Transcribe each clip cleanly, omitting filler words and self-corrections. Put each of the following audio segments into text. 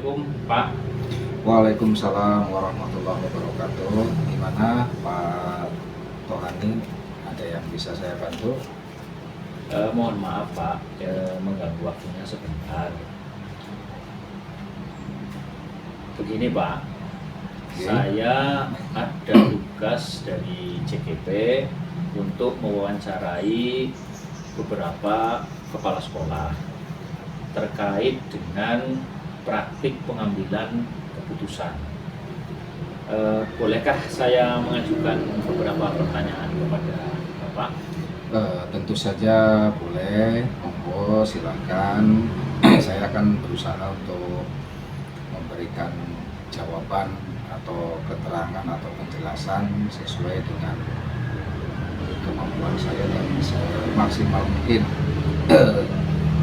Assalamualaikum Pak. Waalaikumsalam warahmatullahi wabarakatuh. Gimana Pak Tohani, ada yang bisa saya bantu? Mohon maaf Pak, mengganggu waktunya sebentar. Begini Pak, saya ada tugas dari CGP untuk mewawancarai beberapa kepala sekolah terkait dengan praktik pengambilan keputusan. Bolehkah saya mengajukan beberapa pertanyaan kepada Bapak? Tentu saja boleh, monggo silakan. Saya akan berusaha untuk memberikan jawaban atau keterangan atau penjelasan sesuai dengan kemampuan saya dan semaksimal mungkin.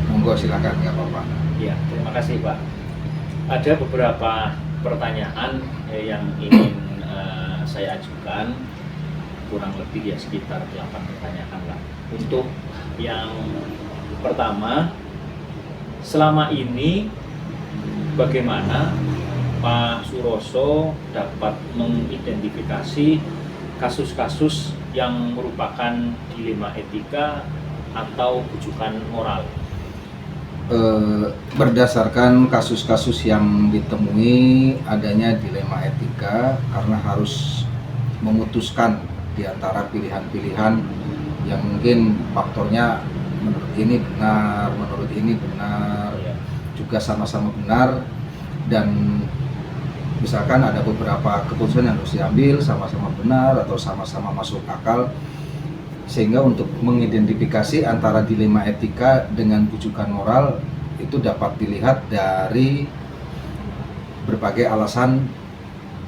Monggo silakan, nggak apa-apa. Ya, terima kasih Pak. Ada beberapa pertanyaan yang ingin saya ajukan, kurang lebih ya sekitar 8 pertanyaan lah. Untuk yang pertama, selama ini bagaimana Pak Suroso dapat mengidentifikasi kasus-kasus yang merupakan dilema etika atau bujukan moral? Berdasarkan kasus-kasus yang ditemui adanya dilema etika karena harus memutuskan di antara pilihan-pilihan yang mungkin faktornya menurut ini benar, menurut ini benar, juga sama-sama benar, dan misalkan ada beberapa keputusan yang harus diambil sama-sama benar atau sama-sama masuk akal, sehingga untuk mengidentifikasi antara dilema etika dengan bujukan moral itu dapat dilihat dari berbagai alasan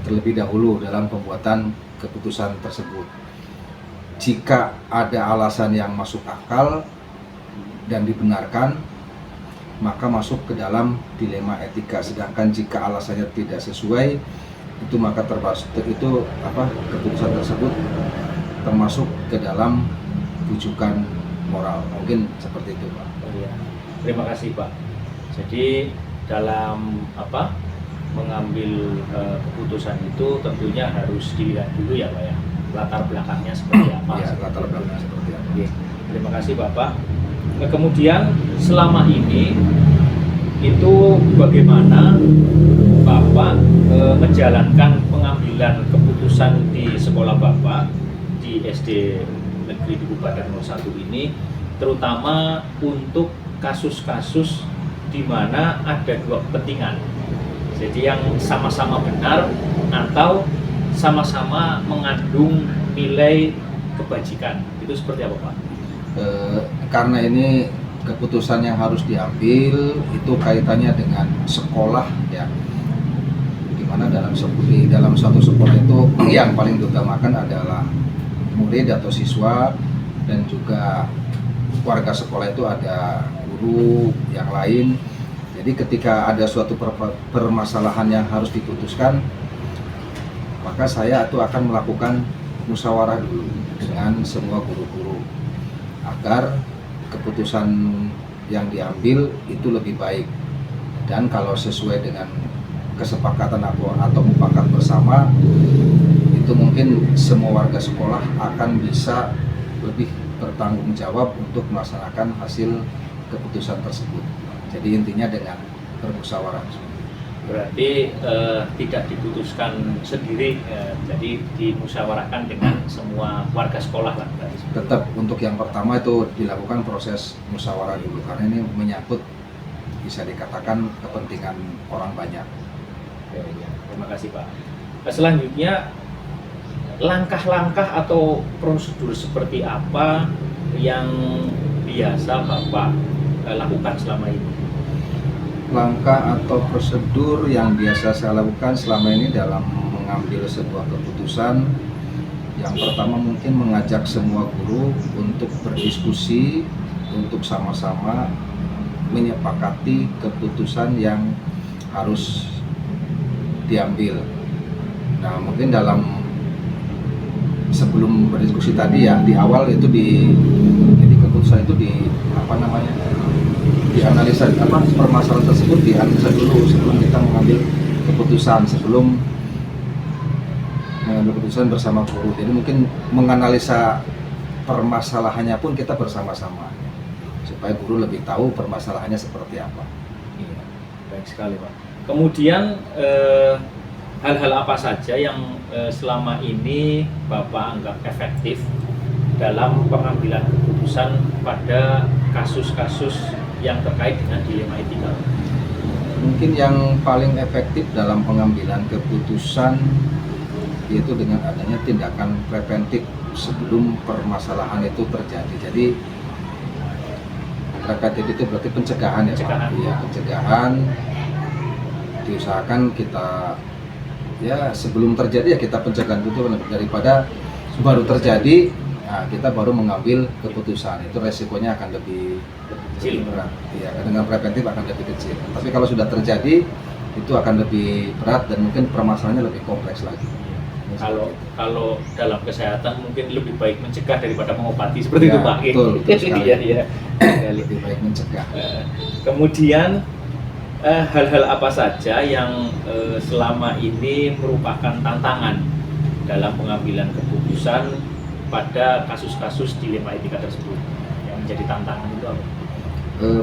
terlebih dahulu dalam pembuatan keputusan tersebut. Jika ada alasan yang masuk akal dan dibenarkan, maka masuk ke dalam dilema etika. Sedangkan jika alasannya tidak sesuai, itu maka keputusan tersebut termasuk ke dalam bujukan moral. Mungkin seperti itu, Pak. Ya, terima kasih Pak. Jadi dalam mengambil keputusan itu tentunya harus dilihat dulu ya Pak ya, latar belakangnya seperti apa. Ya, latar belakangnya seperti apa. Ya, terima kasih Bapak. Nah, kemudian selama ini itu bagaimana Bapak menjalankan pengambilan keputusan di sekolah Bapak di SD Negeri di Bupadan 01 ini, terutama untuk kasus-kasus di mana ada dua kepentingan, jadi yang sama-sama benar atau sama-sama mengandung nilai kebajikan. Itu seperti apa Pak? Karena ini keputusan yang harus diambil itu kaitannya dengan sekolah ya, dimana dalam suatu sekolah itu yang paling diutamakan adalah murid atau siswa, dan juga warga sekolah itu ada guru yang lain. Jadi ketika ada suatu permasalahan yang harus diputuskan, maka saya itu akan melakukan musyawarah dulu dengan semua guru-guru agar keputusan yang diambil itu lebih baik. Dan kalau sesuai dengan kesepakatan atau mufakat bersama, itu mungkin semua warga sekolah akan bisa lebih bertanggung jawab untuk melaksanakan hasil keputusan tersebut. Jadi intinya dengan bermusyawarah. Berarti tidak diputuskan sendiri, jadi dimusyawarahkan dengan semua warga sekolah lah. Tetap untuk yang pertama itu dilakukan proses musyawarah dulu, karena ini menyangkut bisa dikatakan kepentingan orang banyak. Ya, terima kasih Pak. Selanjutnya, langkah-langkah atau prosedur seperti apa yang biasa Bapak lakukan selama ini? Langkah atau prosedur yang biasa saya lakukan selama ini dalam mengambil sebuah keputusan, yang pertama mungkin mengajak semua guru untuk berdiskusi, untuk sama-sama menyepakati keputusan yang harus diambil. Nah, mungkin sebelum berdiskusi tadi ya, di awal itu jadi keputusan itu dianalisa permasalahan tersebut dianalisa dulu sebelum kita mengambil keputusan, sebelum mengambil keputusan bersama guru. Jadi mungkin menganalisa permasalahannya pun kita bersama-sama supaya guru lebih tahu permasalahannya seperti apa. Iya, baik sekali Pak. Kemudian hal-hal apa saja yang selama ini Bapak anggap efektif dalam pengambilan keputusan pada kasus-kasus yang terkait dengan dilema etika? Mungkin yang paling efektif dalam pengambilan keputusan yaitu dengan adanya tindakan preventif sebelum permasalahan itu terjadi. Jadi preventif itu berarti pencegahan ya Pak? Iya, pencegahan. Diusahakan kita ya sebelum terjadi ya kita pencegahan itu daripada baru terjadi. Nah, kita baru mengambil keputusan, itu resikonya akan lebih kecil, berat. Ya, dengan preventif akan lebih kecil. Tapi kalau sudah terjadi, itu akan lebih berat dan mungkin permasalahannya lebih kompleks lagi. Kalau dalam kesehatan mungkin lebih baik mencegah daripada mengobati, seperti itu Pak. Betul sekali. Iya. Lebih baik mencegah. Kemudian hal-hal apa saja yang selama ini merupakan tantangan dalam pengambilan keputusan pada kasus-kasus dilema etika tersebut, yang menjadi tantangan itu apa?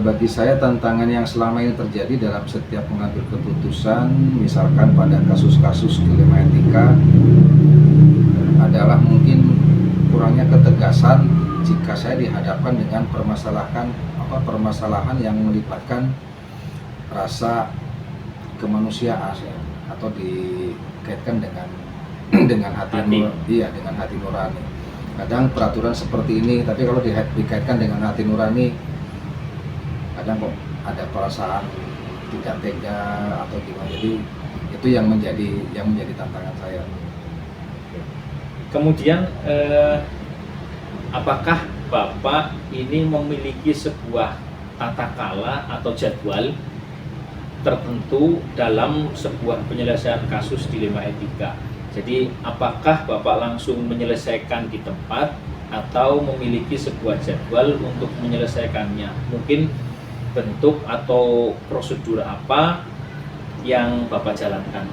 Bagi saya tantangan yang selama ini terjadi dalam setiap mengambil keputusan, misalkan pada kasus-kasus dilema etika, adalah mungkin kurangnya ketegasan jika saya dihadapkan dengan permasalahan yang melibatkan rasa kemanusiaan atau dikaitkan dengan hati nurani. Kadang peraturan seperti ini, tapi kalau dikaitkan dengan hati nurani, kadang kok ada perasaan tidak tega atau gimana. Jadi itu yang menjadi tantangan saya. Kemudian apakah Bapak ini memiliki sebuah tata kala atau jadwal tertentu dalam sebuah penyelesaian kasus dilema etika? Jadi apakah Bapak langsung menyelesaikan di tempat atau memiliki sebuah jadwal untuk menyelesaikannya? Mungkin bentuk atau prosedur apa yang Bapak jalankan?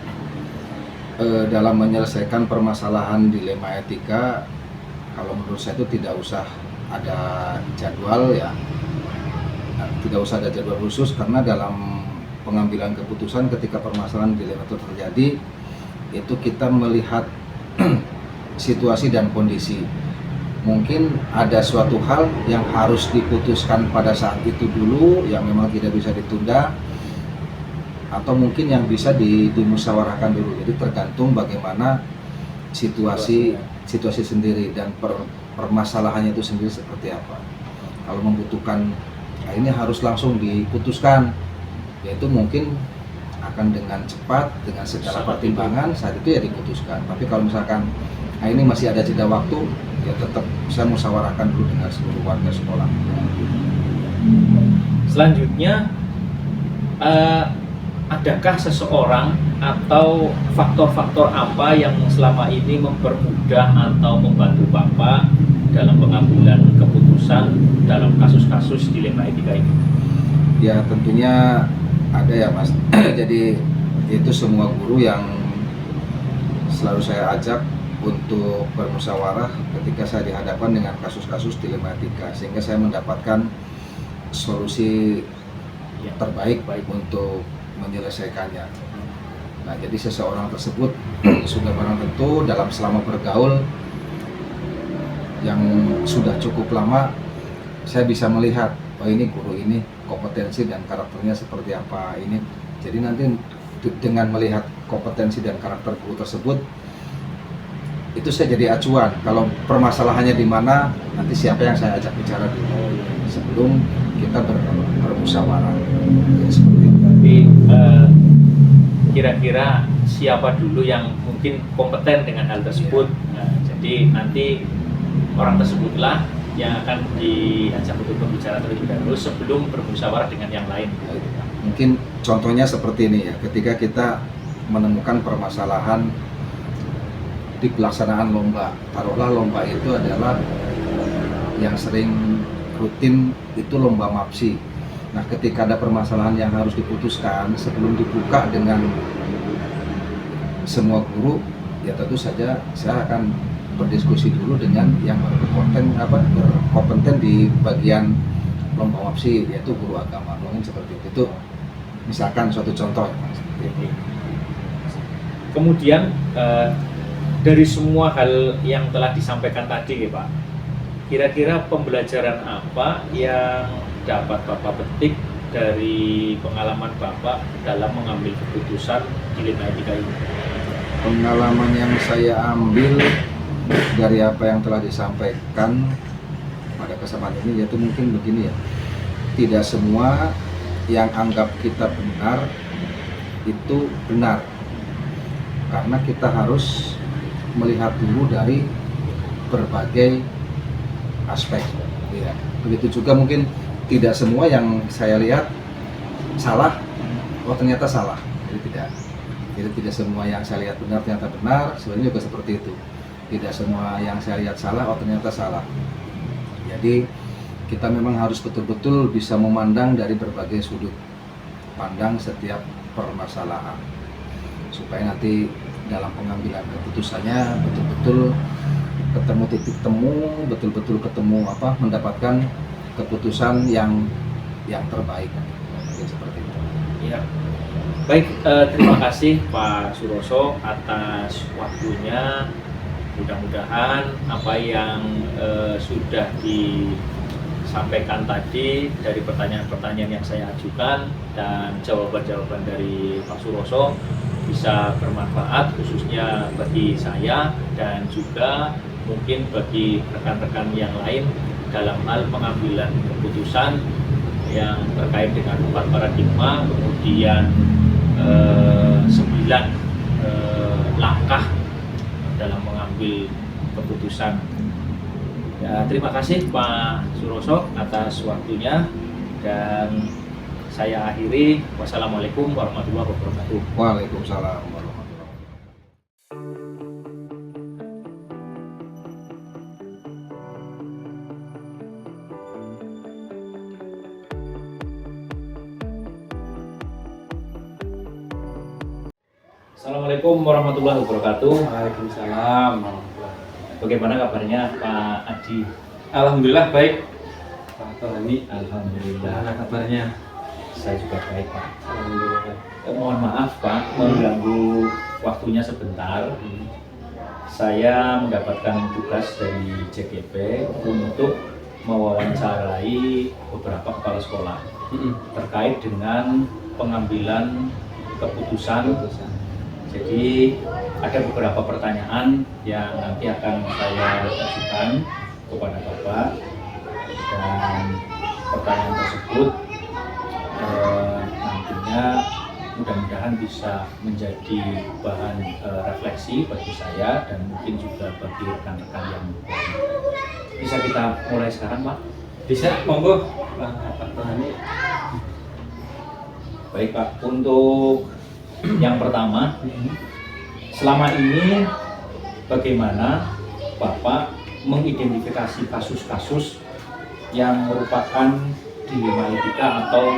Dalam menyelesaikan permasalahan dilema etika, kalau menurut saya itu tidak usah ada jadwal ya, tidak usah ada jadwal khusus, karena dalam pengambilan keputusan ketika permasalahan dilema itu terjadi, itu kita melihat situasi dan kondisi. Mungkin ada suatu hal yang harus diputuskan pada saat itu dulu, yang memang tidak bisa ditunda, atau mungkin yang bisa dimusyawarahkan dulu. Jadi tergantung bagaimana situasi sendiri dan permasalahannya itu sendiri seperti apa. Kalau membutuhkan, nah ini harus langsung diputuskan, yaitu mungkin akan dengan cepat, dengan segala pertimbangan saat itu ya diputuskan. Tapi kalau misalkan ini masih ada jeda waktu, ya tetap saya musyawarahkan dulu dengan seluruh warga sekolah. Selanjutnya, adakah seseorang atau faktor-faktor apa yang selama ini mempermudah atau membantu Bapak dalam pengambilan keputusan dalam kasus-kasus dilema etika ini? Ya tentunya ada ya Mas. Jadi itu semua guru yang selalu saya ajak untuk bermusyawarah ketika saya dihadapkan dengan kasus-kasus dilema etika, sehingga saya mendapatkan solusi yang terbaik untuk menyelesaikannya. Nah, jadi seseorang tersebut sudah barang tentu selama bergaul yang sudah cukup lama, saya bisa melihat, oh ini guru ini kompetensi dan karakternya seperti apa ini. Jadi nanti dengan melihat kompetensi dan karakter guru tersebut, itu saya jadi acuan. Kalau permasalahannya di mana, nanti siapa yang saya ajak bicara dulu sebelum kita bermusyawarah. Ya, seperti itu. Jadi kira-kira siapa dulu yang mungkin kompeten dengan hal tersebut. Nah, jadi nanti orang tersebutlah yang akan diajak untuk berbicara terlebih dahulu sebelum bermusyawarah dengan yang lain. Mungkin contohnya seperti ini ya, ketika kita menemukan permasalahan di pelaksanaan lomba. Taruhlah lomba itu adalah yang sering rutin itu lomba MAPSI. Nah, ketika ada permasalahan yang harus diputuskan sebelum dibuka dengan semua guru, ya tentu saja saya akan berdiskusi dulu dengan yang berkompeten di bagian lomba wapsi, yaitu guru agama. Mungkin seperti itu. Misalkan suatu contoh. Kemudian dari semua hal yang telah disampaikan tadi ya Pak, kira-kira pembelajaran apa yang dapat Bapak petik dari pengalaman Bapak dalam mengambil keputusan di Lima Etika ini? Pengalaman yang saya ambil dari apa yang telah disampaikan pada kesempatan ini yaitu mungkin begini ya, tidak semua yang anggap kita benar itu benar, karena kita harus melihat dulu dari berbagai aspek ya. Begitu juga mungkin tidak semua yang saya lihat salah, oh ternyata salah, jadi tidak semua yang saya lihat benar ternyata benar. Sebenarnya juga seperti itu, tidak semua yang saya lihat salah, oh ternyata salah. Jadi kita memang harus betul-betul bisa memandang dari berbagai sudut pandang setiap permasalahan, supaya nanti dalam pengambilan keputusannya betul-betul ketemu titik temu, betul-betul ketemu mendapatkan keputusan yang terbaik. Mungkin seperti itu. Ya. Baik, terima kasih Pak Suroso atas waktunya. Mudah-mudahan apa yang sudah disampaikan tadi dari pertanyaan-pertanyaan yang saya ajukan dan jawaban-jawaban dari Pak Suroso bisa bermanfaat khususnya bagi saya dan juga mungkin bagi rekan-rekan yang lain dalam hal pengambilan keputusan yang terkait dengan 4 paradigma, kemudian 9 langkah dalam mengambil keputusan. Ya, terima kasih Pak Suroso atas waktunya dan saya akhiri. Wassalamualaikum warahmatullahi wabarakatuh. Waalaikumsalam warahmatullahi wabarakatuh. Assalamualaikum warahmatullahi wabarakatuh. Waalaikumsalam. Bagaimana kabarnya Pak Adi? Alhamdulillah baik. Pak Tohani, Alhamdulillah. gimana kabarnya? Saya juga baik Pak. Alhamdulillah. Mohon maaf Pak, mengganggu waktunya sebentar. Saya mendapatkan tugas dari JGP untuk mewawancarai beberapa kepala sekolah terkait dengan pengambilan keputusan. Jadi ada beberapa pertanyaan yang nanti akan saya ajukan kepada Bapak dan pertanyaan tersebut nantinya mudah-mudahan bisa menjadi bahan refleksi bagi saya dan mungkin juga bagi rekan-rekan yang lain. Bisa kita mulai sekarang Pak? Bisa, monggo Pak Tohani. Baik Pak, untuk yang pertama, selama ini bagaimana Bapak mengidentifikasi kasus-kasus yang merupakan dilema etika atau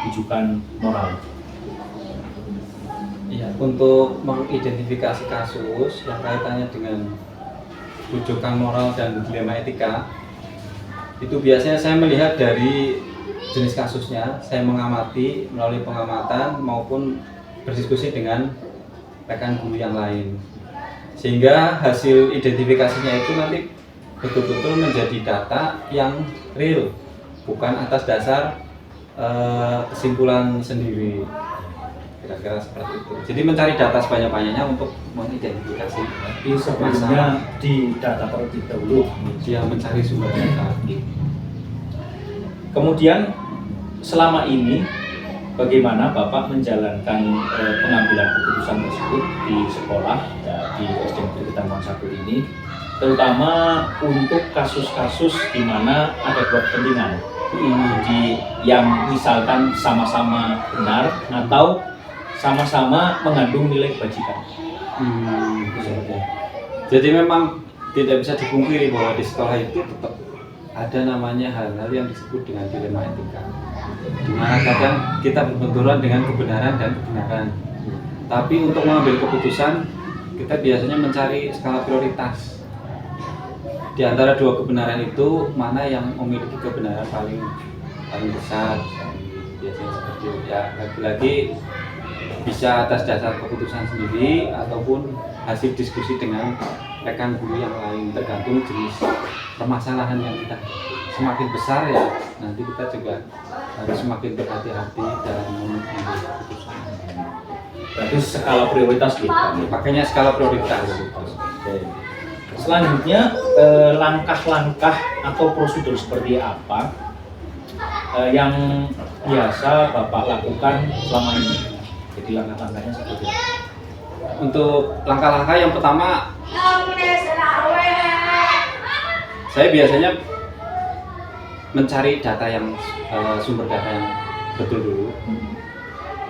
rujukan moral? Ya, untuk mengidentifikasi kasus yang kaitannya dengan rujukan moral dan dilema etika, itu biasanya saya melihat dari jenis kasusnya, saya mengamati melalui pengamatan maupun berdiskusi dengan rekan guru yang lain, sehingga hasil identifikasinya itu nanti betul-betul menjadi data yang real, bukan atas dasar kesimpulan sendiri, kira-kira seperti itu. Jadi mencari data sebanyak-banyaknya untuk mengidentifikasi. Tapi sebelumnya di data terlebih dahulu, Dia mencari sumber data. Kemudian selama ini bagaimana Bapak menjalankan pengambilan keputusan tersebut di sekolah di SD Negeri Ketamakan 1 ini, terutama untuk kasus-kasus di mana ada dua kepentingan, jadi yang misalkan sama-sama benar atau sama-sama mengandung nilai kebajikan. Jadi memang tidak bisa dipungkiri bahwa di sekolah itu tetap ada namanya hal-hal yang disebut dengan dilema etika. Dimana kadang kita berbenturan dengan kebenaran dan kebenaran. Tapi untuk mengambil keputusan, kita biasanya mencari skala prioritas. Di antara dua kebenaran itu, mana yang memiliki kebenaran paling besar. Biasanya seperti itu ya. Lagi-lagi bisa atas dasar keputusan sendiri ataupun hasil diskusi dengan rekan guru yang lain, tergantung jenis permasalahan yang kita. Semakin besar ya, nanti kita juga harus semakin berhati-hati dalam mengambil keputusan. Berarti skala prioritas gitu. Makanya skala prioritas. Oke. Selanjutnya langkah-langkah atau prosedur seperti apa yang biasa Bapak lakukan selama ini? Jadi langkah-langkahnya seperti apa? Untuk langkah-langkah yang pertama, saya biasanya mencari data yang sumber data yang betul dulu.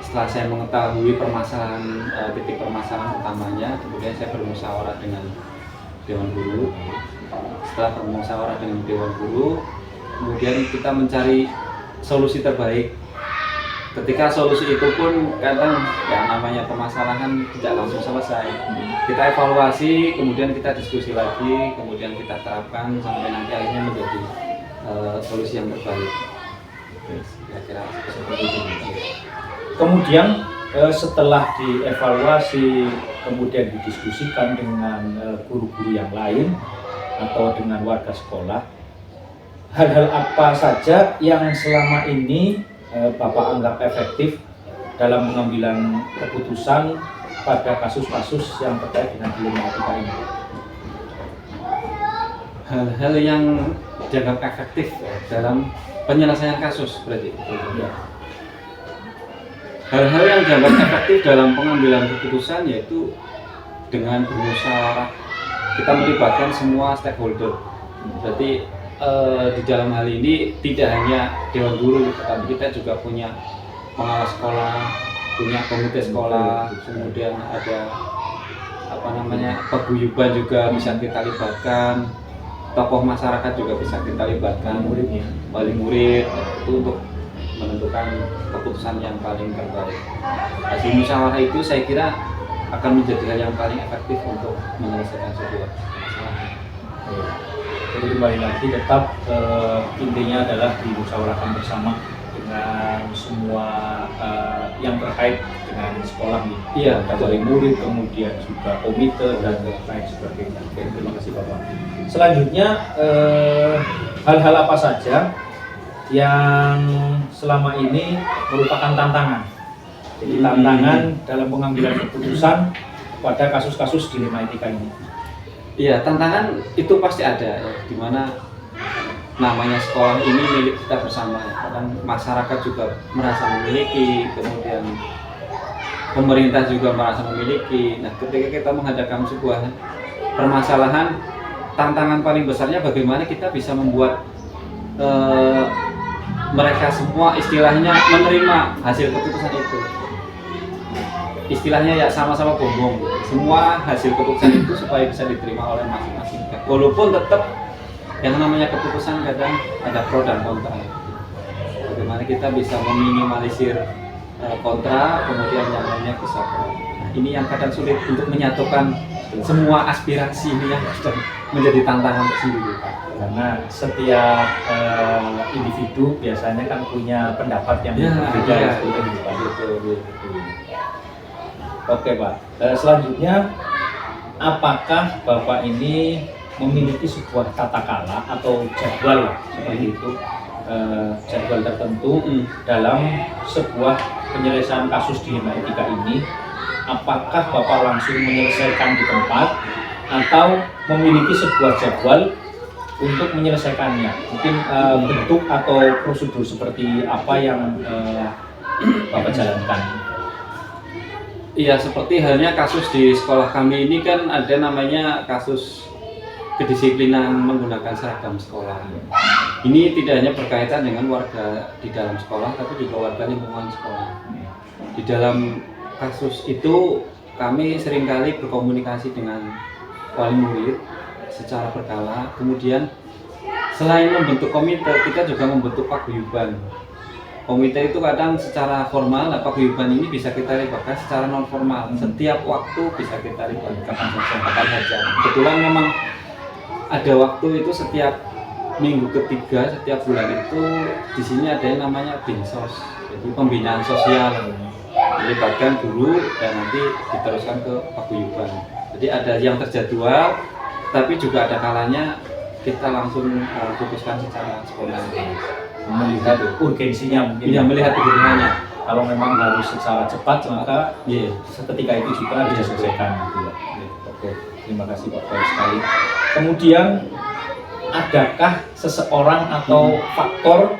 Setelah saya mengetahui permasalahan, titik permasalahan utamanya, kemudian saya bermusyawarah dengan Dewan Guru. Setelah bermusyawarah dengan Dewan Guru, kemudian kita mencari solusi terbaik. Ketika solusi itu pun kadang ya namanya permasalahan tidak langsung selesai. Kita evaluasi, kemudian kita diskusi lagi, kemudian kita terapkan sampai nanti akhirnya menjadi solusi yang terbaik. Kira-kira seperti itu. Kemudian setelah dievaluasi, kemudian didiskusikan dengan guru-guru yang lain atau dengan warga sekolah, hal-hal apa saja yang selama ini Bapak anggap efektif dalam pengambilan keputusan pada kasus-kasus yang terkait dengan dilematika ini? Hal-hal yang dianggap efektif dalam penyelesaian kasus berarti. Ya. Hal-hal yang dianggap efektif dalam pengambilan keputusan yaitu dengan bermusyawarah, kita melibatkan semua stakeholder. Berarti di dalam hal ini tidak hanya Dewan Guru, tapi kita juga punya pengawas sekolah, punya komite sekolah, kemudian ada paguyuban juga bisa kita libatkan, tokoh masyarakat juga bisa kita libatkan, wali murid itu untuk menentukan keputusan yang paling terbaik. Hasil musyawarah itu saya kira akan menjadi hal yang paling efektif untuk menyelesaikan sebuah masalah. Jadi kembali lagi tetap intinya adalah dimusyawarahkan bersama dengan semua yang terkait dengan sekolah ini. Iya, wali murid, kemudian juga komite dan lain sebagainya. Oke, terima kasih Bapak. Selanjutnya hal-hal apa saja yang selama ini merupakan tantangan? Jadi tantangan dalam pengambilan keputusan pada kasus-kasus dilema etika ini. Iya, tantangan itu pasti ada ya, di mana namanya sekolah ini milik kita bersama ya. Kadang masyarakat juga merasa memiliki, kemudian pemerintah juga merasa memiliki. Nah, ketika kita menghadapkan sebuah permasalahan, tantangan paling besarnya bagaimana kita bisa membuat mereka semua istilahnya menerima hasil keputusan itu. Istilahnya ya sama-sama bombong, semua hasil keputusan itu supaya bisa diterima oleh masing-masing. Walaupun tetap yang namanya keputusan kadang ada pro dan kontra. Bagaimana kita bisa meminimalisir kontra, kemudian yang lainnya bisa pro. Nah, ini yang kadang sulit untuk menyatukan semua aspirasi ini yang kadang menjadi tantangan tersendiri. Karena setiap individu biasanya kan punya pendapat yang berbeda ya, seperti itu, Pak. Oke Pak, selanjutnya apakah Bapak ini memiliki sebuah tata kala atau jadwal seperti itu, jadwal tertentu dalam sebuah penyelesaian kasus dilema etika ini? Apakah Bapak langsung menyelesaikan di tempat atau memiliki sebuah jadwal untuk menyelesaikannya? Mungkin bentuk atau prosedur seperti apa yang Bapak jalankan? Iya, seperti halnya kasus di sekolah kami ini kan ada namanya kasus kedisiplinan menggunakan seragam sekolah. Ini tidak hanya berkaitan dengan warga di dalam sekolah, tapi juga warga lingkungan sekolah. Di dalam kasus itu kami seringkali berkomunikasi dengan wali murid secara berkala. Kemudian selain membentuk komite, kita juga membentuk paguyuban. komite itu kadang secara formal, paguyuban ini bisa kita libatkan secara non formal. Setiap waktu bisa kita libatkan kapan saja. Kebetulan memang ada waktu itu setiap minggu ketiga setiap bulan itu di sini ada yang namanya Binsos, jadi pembinaan sosial. Melibatkan guru dan nanti diteruskan ke paguyuban. Jadi ada yang terjadwal, tapi juga ada kalanya kita langsung putuskan secara spontan. Melihat urgensinya mungkin. Iya, melihat kebutuhannya. Kalau memang harus secara cepat maka Iya. seketika itu juga diselesaikan gitu ya. Oke, terima kasih Pak baik sekali. Kemudian adakah seseorang atau faktor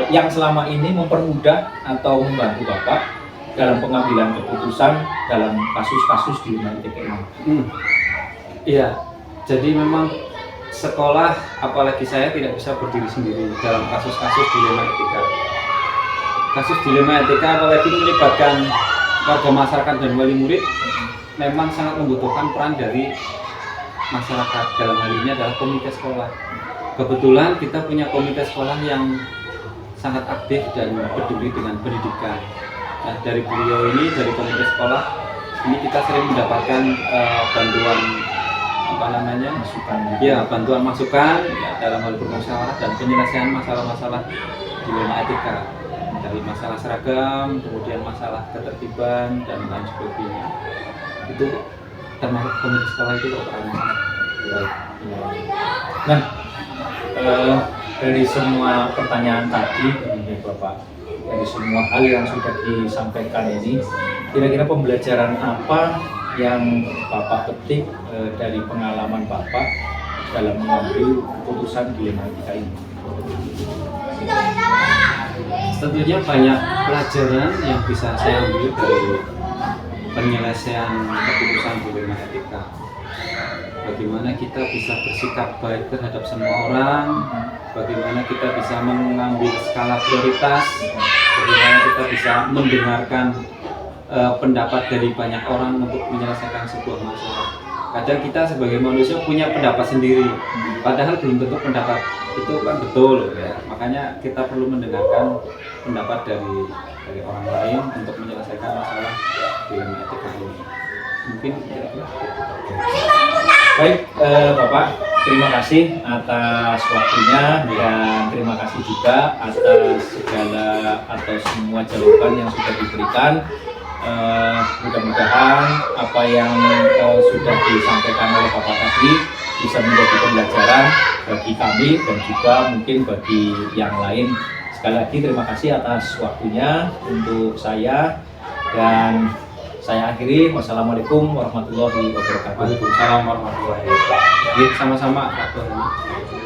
yang selama ini mempermudah atau membantu Bapak dalam pengambilan keputusan dalam kasus-kasus di Lima Etika ini? Iya, jadi memang sekolah, apalagi saya tidak bisa berdiri sendiri dalam kasus-kasus dilema etika. Kasus dilema etika apalagi melibatkan warga masyarakat dan wali murid memang sangat membutuhkan peran dari masyarakat. Dalam hal ini adalah komite sekolah. Kebetulan kita punya komite sekolah yang sangat aktif dan peduli dengan pendidikan. Nah, dari beliau ini, dari komite sekolah ini kita sering mendapatkan bantuan Masukan. ya, bantuan masukan ya, dalam hal bermusyawarah dan penyelesaian masalah-masalah dilema etika, dari masalah seragam, kemudian masalah ketertiban dan lain sebagainya. Itu termasuk komite sekolah itu perannya sangat baik. Nah, dari semua pertanyaan tadi, ini Bapak, dari semua hal yang sudah disampaikan ini, kira-kira pembelajaran apa yang Bapak petik dari pengalaman Bapak dalam mengambil keputusan dilema etika ini? Tentunya banyak pelajaran yang bisa saya ambil dari penyelesaian keputusan dilema etika. Bagaimana kita bisa bersikap baik terhadap semua orang, bagaimana kita bisa mengambil skala prioritas, bagaimana kita bisa mendengarkan pendapat dari banyak orang untuk menyelesaikan sebuah masalah. Kadang kita sebagai manusia punya pendapat sendiri, padahal belum tentu pendapat itu kan betul ya. Makanya kita perlu mendengarkan pendapat dari orang lain untuk menyelesaikan masalah dilema etika ini. Mungkin kira-kira. Baik, Bapak, terima kasih atas waktunya dan terima kasih juga atas segala atau semua jawaban yang sudah diberikan. Mudah-mudahan apa yang sudah disampaikan oleh Bapak tadi bisa menjadi pembelajaran bagi kami dan juga mungkin bagi yang lain. Sekali lagi terima kasih atas waktunya untuk saya dan saya akhiri. Wassalamualaikum warahmatullahi wabarakatuh. Waalaikumsalam warahmatullahi wabarakatuh. Sama-sama, Pak Tuhan.